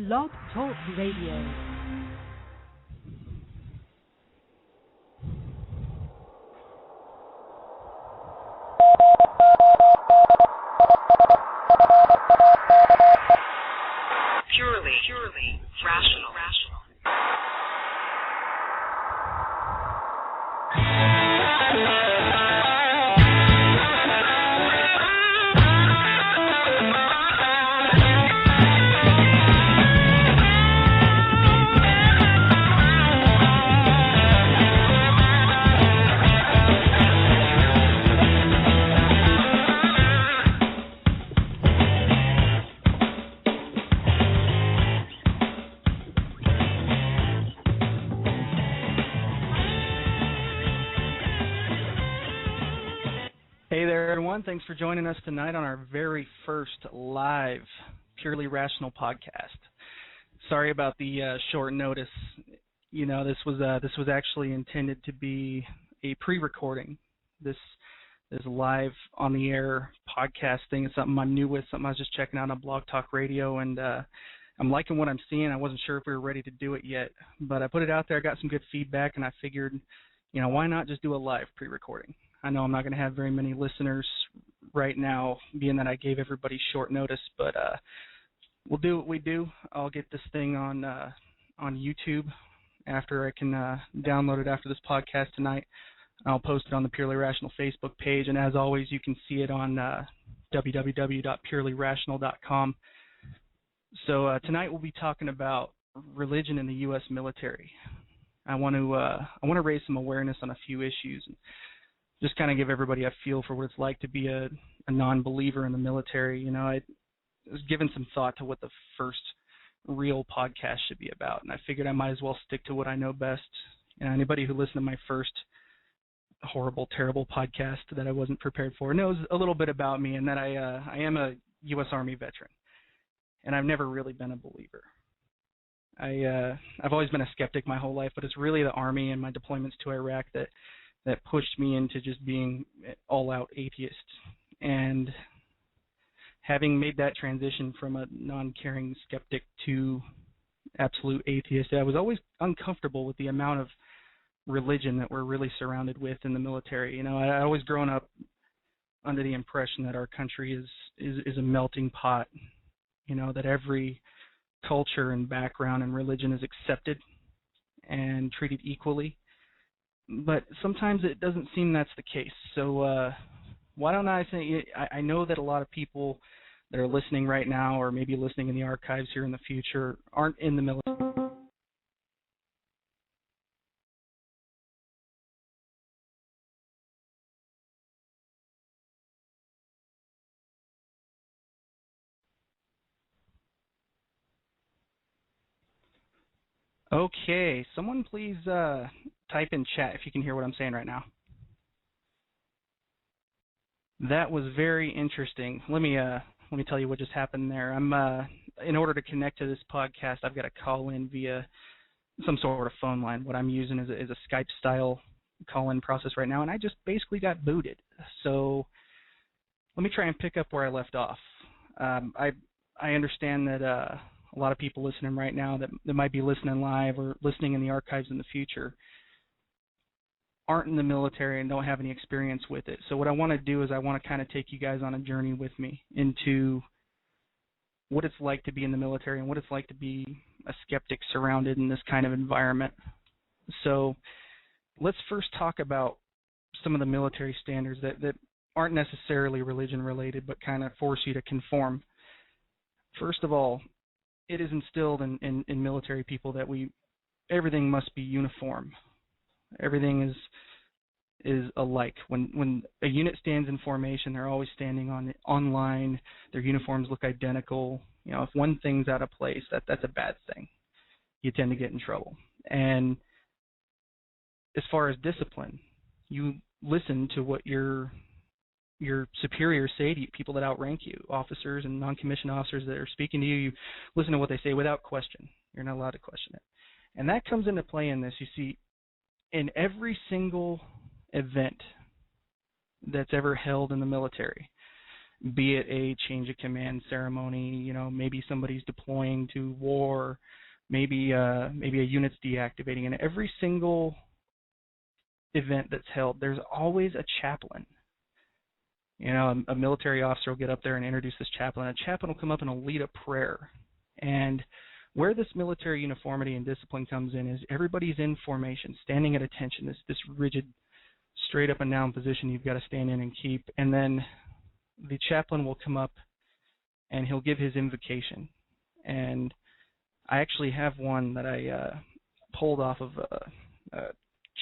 Blog Talk Radio. Purely rational. Hey there, everyone. Thanks for joining us tonight on our very first live Purely Rational podcast. Sorry about the short notice. You know, this was actually intended to be a pre-recording. This live on the air podcast thing is something I'm new with, something I was just checking out on Blog Talk Radio, and I'm liking what I'm seeing. I wasn't sure if we were ready to do it yet, but I put it out there. I got some good feedback, and I figured, you know, why not just do a live pre-recording? I know I'm not going to have very many listeners right now, being that I gave everybody short notice, but we'll do what we do. I'll get this thing on YouTube after I can download it after this podcast tonight. I'll post it on the Purely Rational Facebook page, and as always, you can see it on www.purelyrational.com. So tonight we'll be talking about religion in the U.S. military. I want to raise some awareness on a few issues and just kind of give everybody a feel for what it's like to be a non-believer in the military. You know, I was giving some thought to what the first real podcast should be about, and I figured I might as well stick to what I know best. You know, anybody who listened to my first horrible, terrible podcast that I wasn't prepared for knows a little bit about me, and that I am a U.S. Army veteran, and I've never really been a believer. I've always been a skeptic my whole life, but it's really the Army and my deployments to Iraq that pushed me into just being all-out atheist. And having made that transition from a non-caring skeptic to absolute atheist, I was always uncomfortable with the amount of religion that we're really surrounded with in the military. You know, I always grown up under the impression that our country is a melting pot, you know, that every culture and background and religion is accepted and treated equally. But sometimes it doesn't seem that's the case. So why don't I say, I know that a lot of people that are listening right now or maybe listening in the archives here in the future aren't in the military. Okay, someone please type in chat if you can hear what I'm saying right now. That was very interesting. Let me tell you what just happened there. I'm in order to connect to this podcast, I've got to call in via some sort of phone line. What I'm using is a Skype style call-in process right now, and I just basically got booted. So let me try and pick up where I left off. I understand that a lot of people listening right now that might be listening live or listening in the archives in the future aren't in the military and don't have any experience with it. So what I want to do is I want to kind of take you guys on a journey with me into what it's like to be in the military and what it's like to be a skeptic surrounded in this kind of environment. So let's first talk about some of the military standards that aren't necessarily religion related but kind of force you to conform. First of all, it is instilled in military people that everything must be uniform. Everything is alike. When a unit stands in formation, they're always standing on line. Their uniforms look identical. You know, if one thing's out of place, that's a bad thing. You tend to get in trouble. And as far as discipline, you listen to what your superiors say to you, people that outrank you, officers and non-commissioned officers that are speaking to you. You listen to what they say without question. You're not allowed to question it. And that comes into play in this. You see, in every single event that's ever held in the military, be it a change of command ceremony, maybe somebody's deploying to war, maybe a unit's deactivating. And every single event that's held, there's always a chaplain. A military officer will get up there and introduce this chaplain. A chaplain will come up and will lead a prayer. And where this military uniformity and discipline comes in is everybody's in formation, standing at attention, this rigid, straight up and down position you've got to stand in and keep. And then the chaplain will come up and he'll give his invocation. And I actually have one that I pulled off of a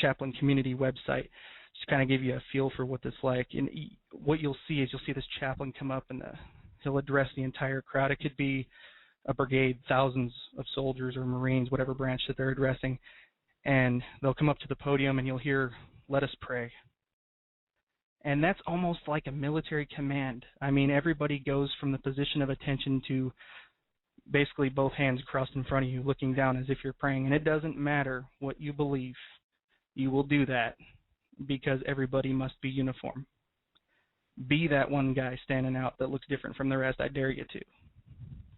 chaplain community website, just kind of give you a feel for what this like. And what you'll see this chaplain come up and he'll address the entire crowd. It could be a brigade, thousands of soldiers or Marines, whatever branch that they're addressing, and they'll come up to the podium and you'll hear, "Let us pray." And that's almost like a military command. I mean, everybody goes from the position of attention to basically both hands crossed in front of you, looking down as if you're praying. And it doesn't matter what you believe. You will do that because everybody must be uniform. Be that one guy standing out that looks different from the rest. I dare you to.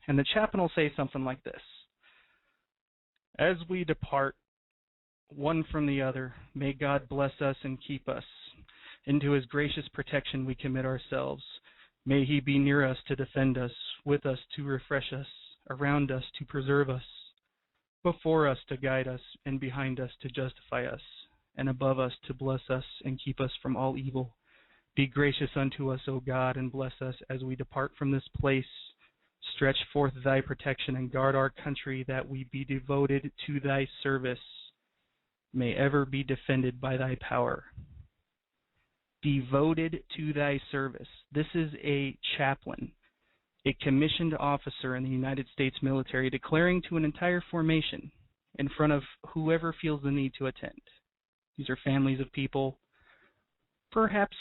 And the chaplain will say something like this: "As we depart one from the other, may God bless us and keep us. Into his gracious protection we commit ourselves. May he be near us to defend us, with us to refresh us, around us to preserve us, before us to guide us, and behind us to justify us, and above us to bless us and keep us from all evil. Be gracious unto us, O God, and bless us as we depart from this place. Stretch forth thy protection and guard our country, that we be devoted to thy service. May ever be defended by thy power." Devoted to thy service. This is a chaplain, a commissioned officer in the United States military, declaring to an entire formation in front of whoever feels the need to attend. These are families of people, perhaps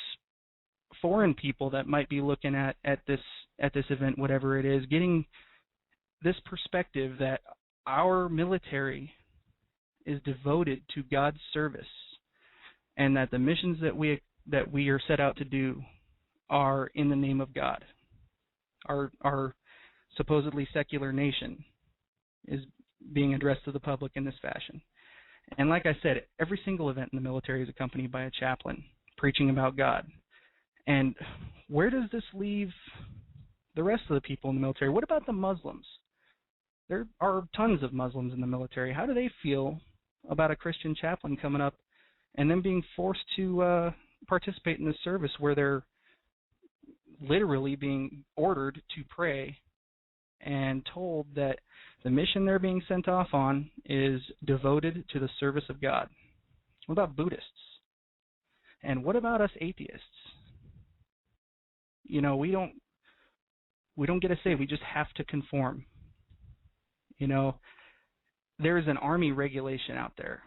foreign people that might be looking at this event, whatever it is, getting this perspective that our military is devoted to God's service, and that the missions that we are set out to do are in the name of God. Our supposedly secular nation is being addressed to the public in this fashion. And like I said, every single event in the military is accompanied by a chaplain preaching about God. And where does this leave the rest of the people in the military? What about the Muslims? There are tons of Muslims in the military. How do they feel about a Christian chaplain coming up and then being forced to participate in this service where they're literally being ordered to pray and told that the mission they're being sent off on is devoted to the service of God? What about Buddhists? And what about us atheists? We don't get a say. We just have to conform. There is an Army regulation out there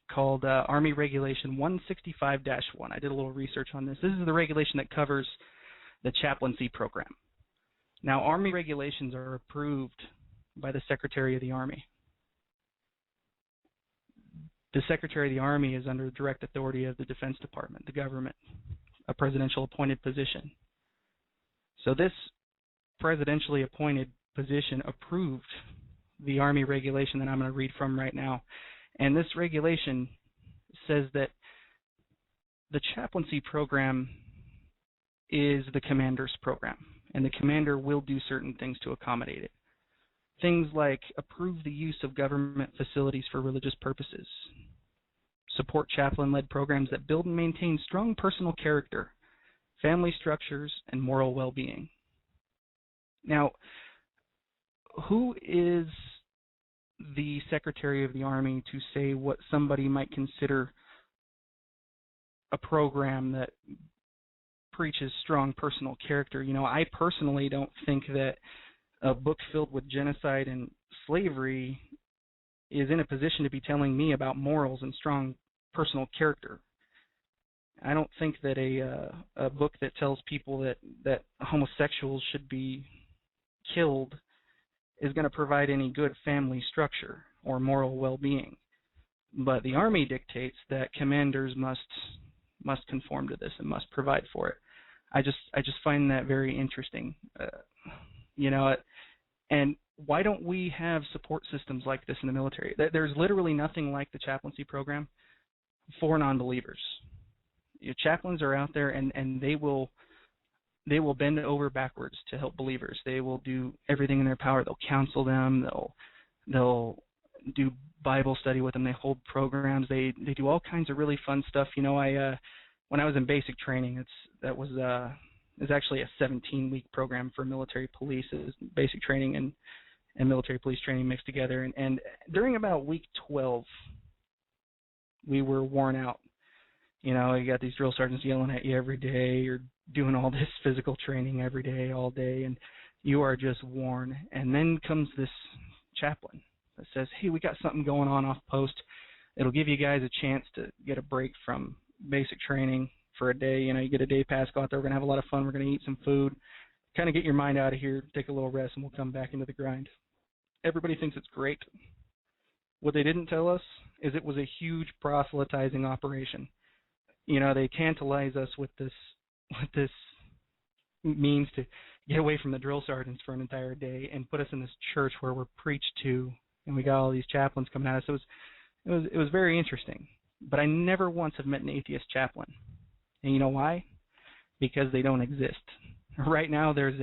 called Army Regulation 165-1. I did a little research on this. This is the regulation that covers the chaplaincy program. Now, Army regulations are approved by the Secretary of the Army. The Secretary of the Army is under direct authority of the Defense Department, the government, a presidential appointed position. So this presidentially appointed position approved the Army regulation that I'm going to read from right now. And this regulation says that the chaplaincy program is the commander's program, and the commander will do certain things to accommodate it. Things like approve the use of government facilities for religious purposes, support chaplain-led programs that build and maintain strong personal character, family structures, and moral well-being. Now, who is the Secretary of the Army to say what somebody might consider a program that preaches strong personal character? I personally don't think that a book filled with genocide and slavery is in a position to be telling me about morals and strong personal character. I don't think that a book that tells people that homosexuals should be killed is going to provide any good family structure or moral well-being. But the Army dictates that commanders must conform to this and must provide for it. I just find that very interesting. You know, and why don't we have support systems like this in the military? There's literally nothing like the chaplaincy program for non-believers. Your chaplains are out there, and they will bend over backwards to help believers. They will do everything in their power. They'll counsel them. They'll do Bible study with them. They hold programs. They do all kinds of really fun stuff. You know, when I was in basic training, it was actually a 17-week program for military police. It was basic training and military police training mixed together. And during about week 12, we were worn out. You know, you got these drill sergeants yelling at you every day. You're doing all this physical training every day, all day, and you are just worn. And then comes this chaplain that says, hey, we got something going on off post. It'll give you guys a chance to get a break from basic training for a day. You know, you get a day pass, go out there, we're going to have a lot of fun, we're going to eat some food, kind of get your mind out of here, take a little rest, and we'll come back into the grind. Everybody thinks it's great. What they didn't tell us is it was a huge proselytizing operation. You know, they tantalize us with this means to get away from the drill sergeants for an entire day and put us in this church where we're preached to, and we got all these chaplains coming at us. It was very interesting. But I never once have met an atheist chaplain. And you know why? Because they don't exist. Right now, there's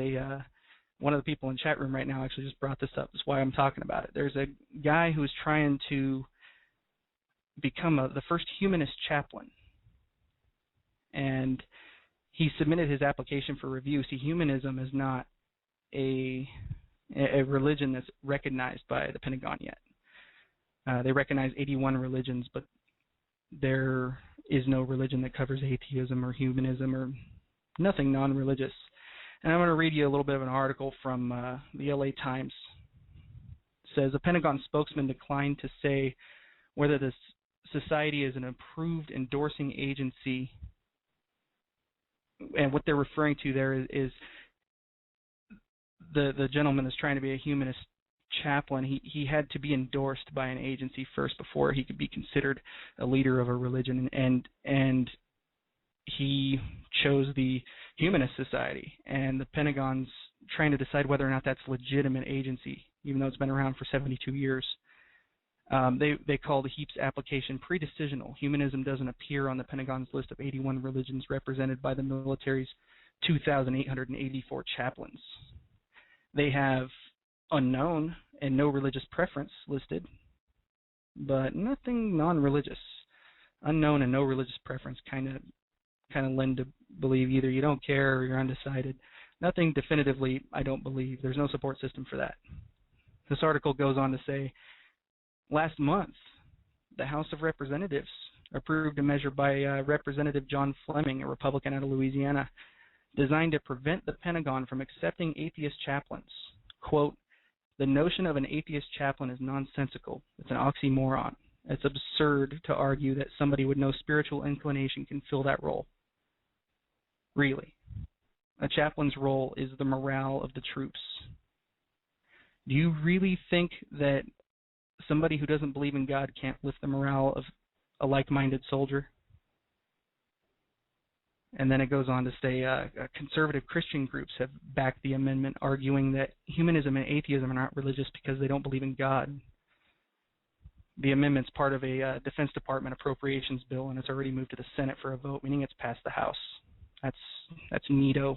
one of the people in the chat room right now actually just brought this up. That's why I'm talking about it. There's a guy who's trying to become the first humanist chaplain. And he submitted his application for review. See, humanism is not a religion that's recognized by the Pentagon yet. They recognize 81 religions, but there is no religion that covers atheism or humanism or nothing non-religious. And I'm going to read you a little bit of an article from the LA Times. It says, a Pentagon spokesman declined to say whether the society is an approved endorsing agency. And what they're referring to there is the gentleman is trying to be a humanist chaplain. He had to be endorsed by an agency first before he could be considered a leader of a religion, and he chose the Humanist Society, and the Pentagon's trying to decide whether or not that's a legitimate agency, even though it's been around for 72 years. They call the HEAPS application pre-decisional. Humanism doesn't appear on the Pentagon's list of 81 religions represented by the military's 2,884 chaplains. They have unknown and no religious preference listed, but nothing non-religious. Unknown and no religious preference kind of lend to believe either you don't care or you're undecided. Nothing definitively, I don't believe. There's no support system for that. This article goes on to say, last month, the House of Representatives approved a measure by Representative John Fleming, a Republican out of Louisiana, designed to prevent the Pentagon from accepting atheist chaplains. Quote, the notion of an atheist chaplain is nonsensical. It's an oxymoron. It's absurd to argue that somebody with no spiritual inclination can fill that role. Really. A chaplain's role is the morale of the troops. Do you really think that somebody who doesn't believe in God can't lift the morale of a like-minded soldier? And then it goes on to say conservative Christian groups have backed the amendment, arguing that humanism and atheism are not religious because they don't believe in God. The amendment's part of a Defense Department appropriations bill, and it's already moved to the Senate for a vote, meaning it's passed the House. That's neato.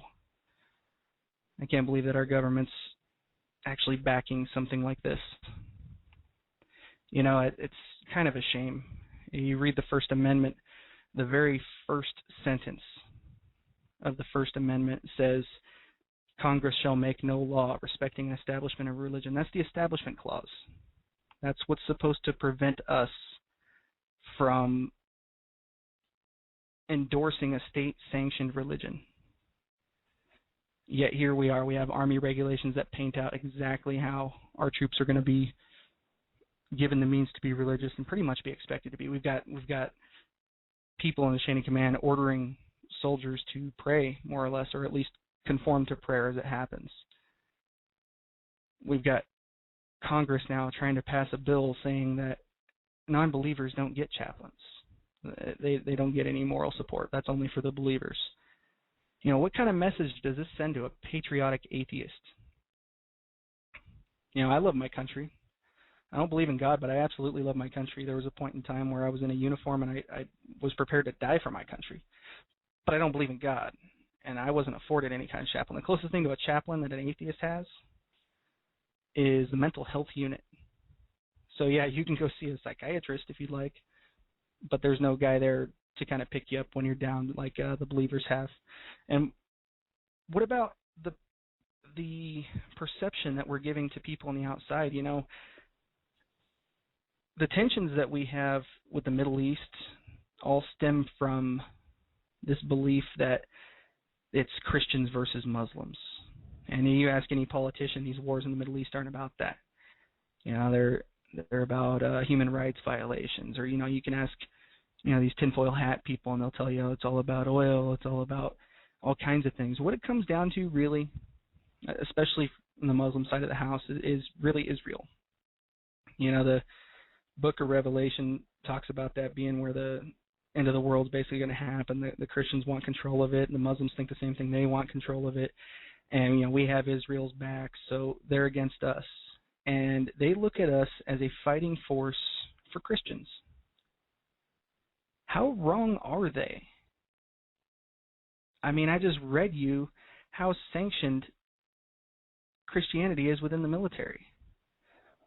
I can't believe that our government's actually backing something like this. You know, it's kind of a shame. You read the First Amendment, the very first sentence of the First Amendment says, Congress shall make no law respecting an establishment of religion. That's the Establishment Clause. That's what's supposed to prevent us from endorsing a state-sanctioned religion. Yet here we are. We have Army regulations that paint out exactly how our troops are going to be given the means to be religious and pretty much be expected to be. We've got people in the chain of command ordering soldiers to pray, more or less, or at least conform to prayer as it happens. We've got Congress now trying to pass a bill saying that non-believers don't get chaplains. They don't get any moral support. That's only for the believers. What kind of message does this send to a patriotic atheist? I love my country. I don't believe in God, but I absolutely love my country. There was a point in time where I was in a uniform and I was prepared to die for my country. But I don't believe in God, and I wasn't afforded any kind of chaplain. The closest thing to a chaplain that an atheist has is the mental health unit. So, yeah, you can go see a psychiatrist if you'd like, but there's no guy there to kind of pick you up when you're down like the believers have. And what about the perception that we're giving to people on the outside? The tensions that we have with the Middle East all stem from this belief that it's Christians versus Muslims. And you ask any politician, these wars in the Middle East aren't about that. They're about human rights violations. Or, you can ask, these tinfoil hat people, and they'll tell you it's all about oil, it's all about all kinds of things. What it comes down to really, especially from the Muslim side of the house, is really Israel. The book of Revelation talks about that being where the end of the world is basically going to happen. The Christians want control of it, and the Muslims think the same thing. They want control of it. And, we have Israel's back, so they're against us. And they look at us as a fighting force for Christians. How wrong are they? I just read you how sanctioned Christianity is within the military.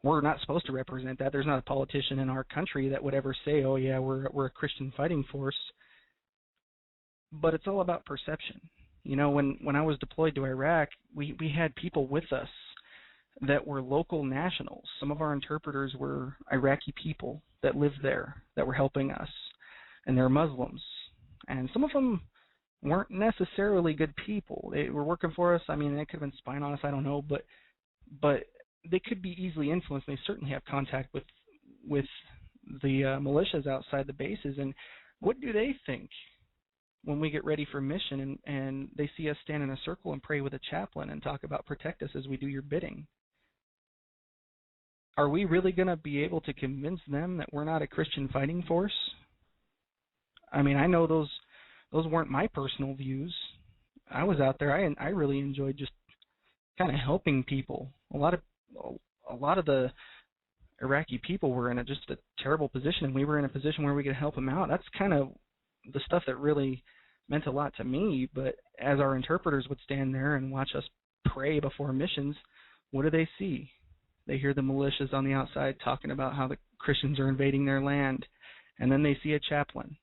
We're not supposed to represent that. There's not a politician in our country that would ever say, oh, yeah, we're a Christian fighting force. But it's all about perception. When I was deployed to Iraq, we had people with us that were local nationals. Some of our interpreters were Iraqi people that lived there that were helping us, and they're Muslims. And some of them weren't necessarily good people. They were working for us. They could have been spying on us. I don't know, but they could be easily influenced. They certainly have contact with the militias outside the bases. And what do they think when we get ready for mission and they see us stand in a circle and pray with a chaplain and talk about protect us as we do your bidding? Are we really going to be able to convince them that we're not a Christian fighting force? I know those weren't my personal views. I was out there. I really enjoyed just kind of helping people. A lot of the Iraqi people were in just a terrible position, and we were in a position where we could help them out. That's kind of the stuff that really meant a lot to me. But as our interpreters would stand there and watch us pray before missions, what do they see? They hear the militias on the outside talking about how the Christians are invading their land, and then they see a chaplain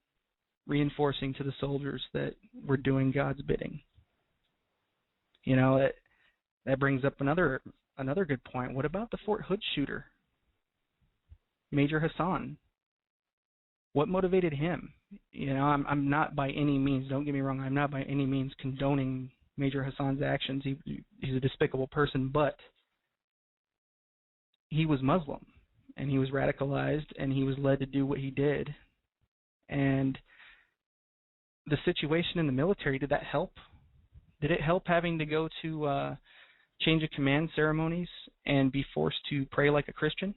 reinforcing to the soldiers that we're doing God's bidding. That brings up another good point. What about the Fort Hood shooter, Major Hassan? What motivated him? I'm not by any means, don't get me wrong, I'm not by any means condoning Major Hassan's actions. He's a despicable person, but he was Muslim, and he was radicalized, and he was led to do what he did. And the situation in the military, did that help? Did it help having to go to change of command ceremonies and be forced to pray like a Christian?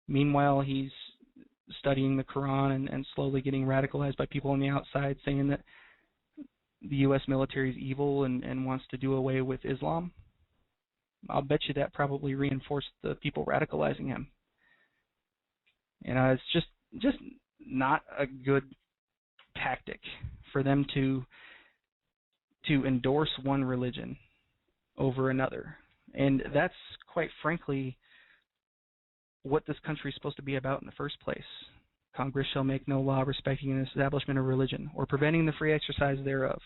Meanwhile, he's studying the Quran and slowly getting radicalized by people on the outside saying that the U.S. military is evil and wants to do away with Islam. I'll bet you that probably reinforced the people radicalizing him. It's just not a good tactic for them to endorse one religion over another. And that's, quite frankly, what this country is supposed to be about in the first place. Congress shall make no law respecting an establishment of religion or preventing the free exercise thereof.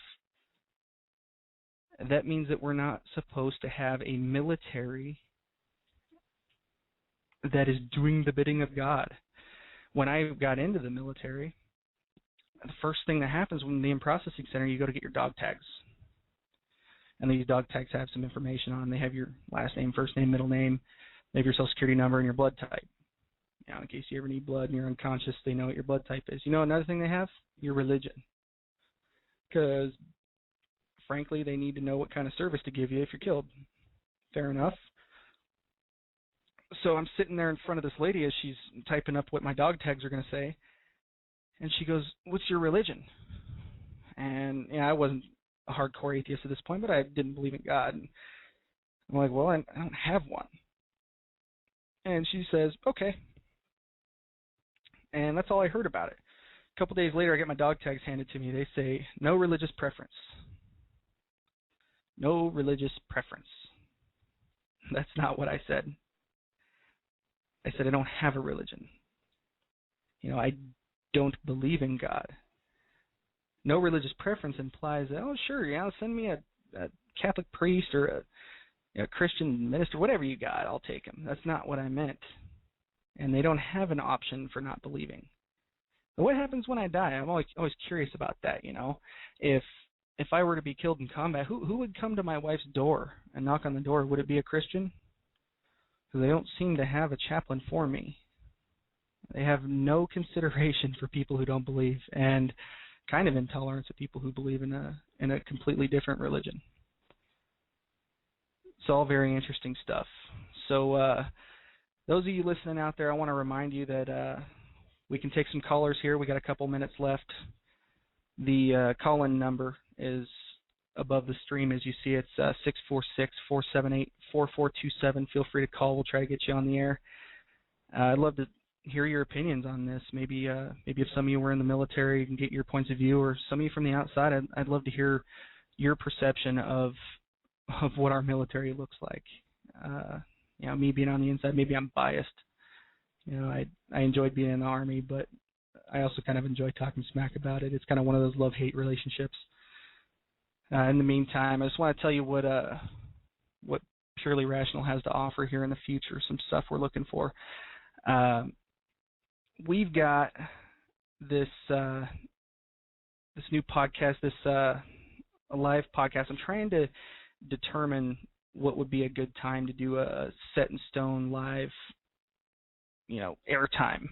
That means that we're not supposed to have a military that is doing the bidding of God. When I got into the military, the first thing that happens when the in-processing center, you go to get your dog tags. And these dog tags have some information on them. They have your last name, first name, middle name. They have your social security number and your blood type. In case you ever need blood and you're unconscious, they know what your blood type is. Another thing they have? Your religion. Because, frankly, they need to know what kind of service to give you if you're killed. Fair enough. So I'm sitting there in front of this lady as she's typing up what my dog tags are going to say. And she goes, "What's your religion?" And I wasn't a hardcore atheist at this point, but I didn't believe in God. And I'm like, well, I don't have one. And she says, okay. And that's all I heard about it. A couple days later, I get my dog tags handed to me. They say, no religious preference. No religious preference. That's not what I said. I said I don't have a religion. I don't believe in God. No religious preference implies that, oh, sure, send me a Catholic priest or a Christian minister, whatever you got, I'll take him. That's not what I meant. And they don't have an option for not believing. But what happens when I die? I'm always curious about that, If I were to be killed in combat, who would come to my wife's door and knock on the door? Would it be a Christian? Because they don't seem to have a chaplain for me. They have no consideration for people who don't believe, and kind of intolerance of people who believe in a completely different religion. It's all very interesting stuff. So those of you listening out there, I want to remind you that we can take some callers here. We got a couple minutes left. The call-in number is above the stream as you see. It's 646-478-4427. Feel free to call. We'll try to get you on the air. I'd love to hear your opinions on this. Maybe if some of you were in the military, you can get your points of view, or some of you from the outside, I'd love to hear your perception of what our military looks like. Me being on the inside, maybe I'm biased. I enjoyed being in the Army, but I also kind of enjoy talking smack about it. It's kind of one of those love-hate relationships. In the meantime, I just want to tell you what Purely Rational has to offer here in the future, some stuff we're looking for. We've got this new podcast, this a live podcast. I'm trying to determine what would be a good time to do a set in stone live, airtime.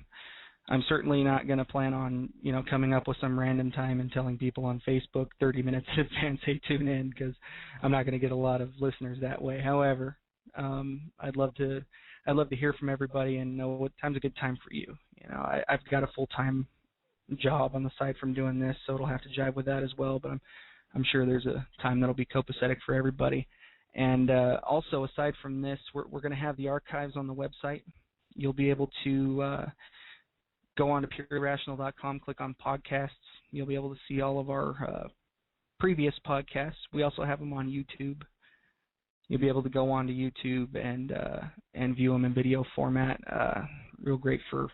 I'm certainly not going to plan on, coming up with some random time and telling people on Facebook 30 minutes in advance, hey, tune in, because I'm not going to get a lot of listeners that way. However, I'd love to hear from everybody and know what time's a good time for you. I've got a full-time job on the side from doing this, so it'll have to jive with that as well. But I'm sure there's a time that'll be copacetic for everybody. And also, aside from this, we're going to have the archives on the website. You'll be able to go on to purelyrational.com, click on podcasts. You'll be able to see all of our previous podcasts. We also have them on YouTube. You'll be able to go on to YouTube and view them in video format. Real great for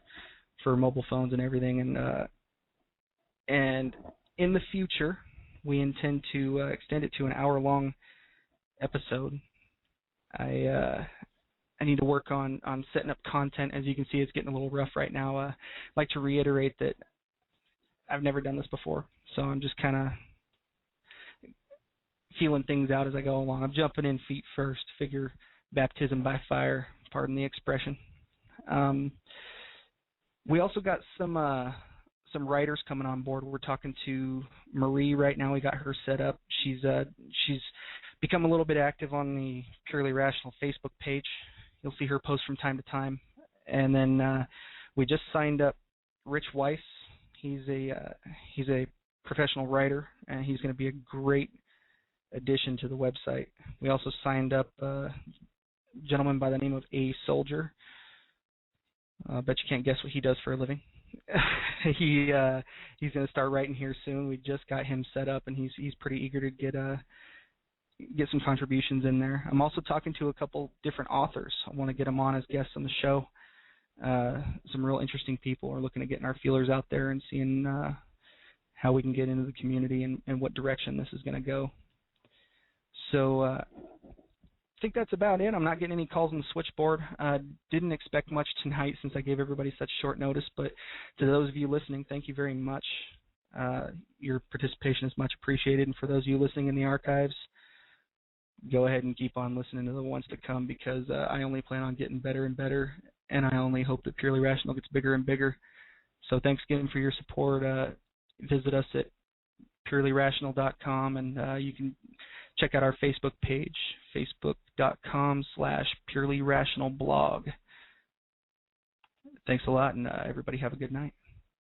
mobile phones and everything. And in the future, we intend to extend it to an hour-long episode. I need to work on setting up content. As you can see, it's getting a little rough right now. I'd like to reiterate that I've never done this before, so I'm just kind of feeling things out as I go along. I'm jumping in feet first, figure baptism by fire, pardon the expression. We also got some writers coming on board. We're talking to Marie right now. We got her set up. She's become a little bit active on the Purely Rational Facebook page. You'll see her post from time to time. And then we just signed up Rich Weiss. He's a professional writer, and he's going to be a great addition to the website. We also signed up a gentleman by the name of A Soldier. I bet you can't guess what he does for a living. He's going to start writing here soon. We just got him set up, and he's pretty eager to get some contributions in there. I'm also talking to a couple different authors. I want to get them on as guests on the show. Some real interesting people are looking at getting our feelers out there and seeing how we can get into the community and what direction this is going to go. So I think that's about it. I'm not getting any calls on the switchboard. Didn't expect much tonight since I gave everybody such short notice, but to those of you listening, thank you very much. Your participation is much appreciated, and for those of you listening in the archives, go ahead and keep on listening to the ones to come, because I only plan on getting better and better, and I only hope that Purely Rational gets bigger and bigger. So thanks again for your support. Visit us at purelyrational.com, and you can check out our Facebook page, facebook.com/purelyrationalblog. Thanks a lot, and everybody have a good night.